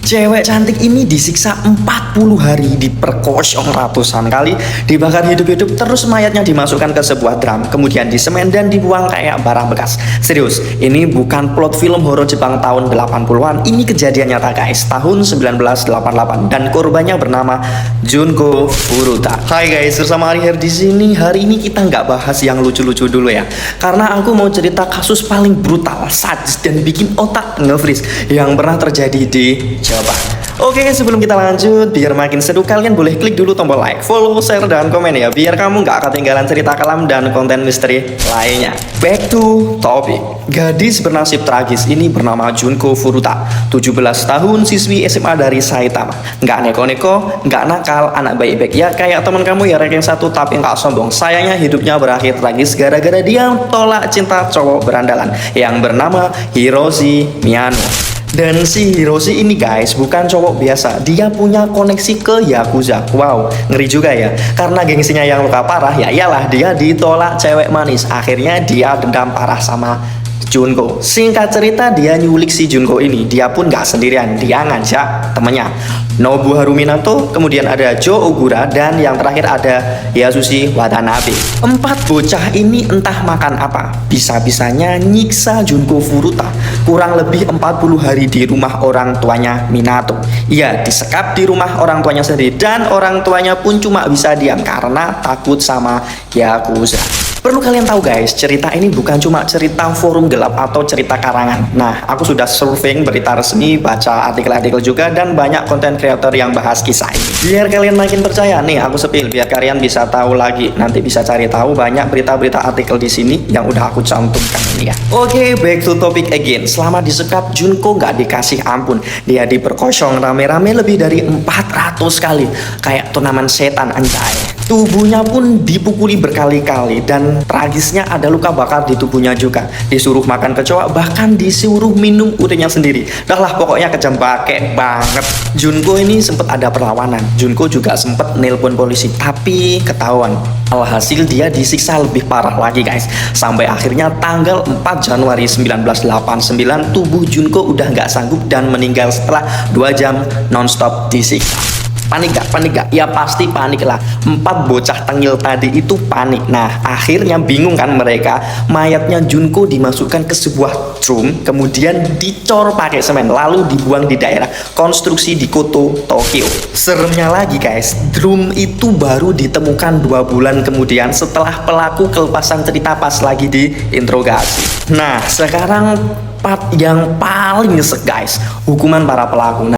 Cewek cantik ini disiksa 40 hari, diperkosa ratusan kali, dibakar hidup-hidup, terus mayatnya dimasukkan ke sebuah drum, kemudian disemen dan dibuang kayak barang bekas. Serius, ini bukan plot film horor Jepang tahun 80-an, ini kejadian nyata guys, tahun 1988, dan korbannya bernama Junko Furuta. Hai guys, bersama Ari di sini. Hari ini kita nggak bahas yang lucu-lucu dulu ya, karena aku mau cerita kasus paling brutal, sadis, dan bikin otak nge-freeze yang pernah terjadi di Jawa. Oke, sebelum kita lanjut, biar makin seru, kalian boleh klik dulu tombol like, follow, share, dan komen ya, biar kamu nggak ketinggalan cerita kelam dan konten misteri lainnya. Back to topic. Gadis bernasib tragis ini bernama Junko Furuta, 17 tahun, siswi SMA dari Saitama. Nggak neko-neko, nggak nakal, anak baik-baik ya, kayak teman kamu ya, ranking 1 tapi nggak sombong. Sayangnya hidupnya berakhir tragis gara-gara dia tolak cinta cowok berandalan yang bernama Hiroshi Miyano. Dan si Hiroshi ini guys bukan cowok biasa, dia punya koneksi ke Yakuza. Wow, ngeri juga ya, karena gengsinya yang luka parah, ya iyalah dia ditolak cewek manis. Akhirnya dia dendam parah sama Junko. Singkat cerita, dia nyulik si Junko ini. Dia pun gak sendirian, dia ngajak temennya Nobuharu Minato, kemudian ada Joe Ogura, dan yang terakhir ada Yasushi Watanabe. 4 bocah ini entah makan apa, bisa-bisanya nyiksa Junko Furuta kurang lebih 40 hari di rumah orang tuanya Minato. Iya, disekap di rumah orang tuanya sendiri, dan orang tuanya pun cuma bisa diam karena takut sama Yakuza. Perlu kalian tahu guys, cerita ini bukan cuma cerita forum gelap atau cerita karangan. Nah, aku sudah surfing berita resmi, baca artikel-artikel juga, dan banyak konten kreator yang bahas kisah ini. Biar kalian makin percaya, nih aku sepil, biar kalian bisa tahu lagi. Nanti bisa cari tahu banyak berita-berita artikel di sini yang udah aku cantumkan ini ya. Oke, back to topic again. Selama disekap, Junko nggak dikasih ampun. Dia diperkosong rame-rame lebih dari 400 kali. Kayak turnamen setan anjay. Tubuhnya pun dipukuli berkali-kali, dan tragisnya ada luka bakar di tubuhnya juga. Disuruh makan kecoa, bahkan disuruh minum urinnya sendiri. Dah lah, pokoknya kejam banget. Junko ini sempat ada perlawanan. Junko juga sempat nelpon polisi, tapi ketahuan. Alhasil dia disiksa lebih parah lagi guys. Sampai akhirnya tanggal 4 Januari 1989 tubuh Junko udah nggak sanggup dan meninggal setelah 2 jam nonstop disiksa. Panik gak? Ya pasti panik lah. 4 bocah tengil tadi itu panik. Nah, akhirnya bingung kan mereka. Mayatnya Junko dimasukkan ke sebuah drum, kemudian dicor pakai semen, lalu dibuang di daerah konstruksi di Koto, Tokyo. Seremnya lagi guys, drum itu baru ditemukan 2 bulan kemudian setelah pelaku kelepasan cerita pas lagi diinterogasi. Nah, sekarang part yang paling nyesek guys, hukuman para pelaku.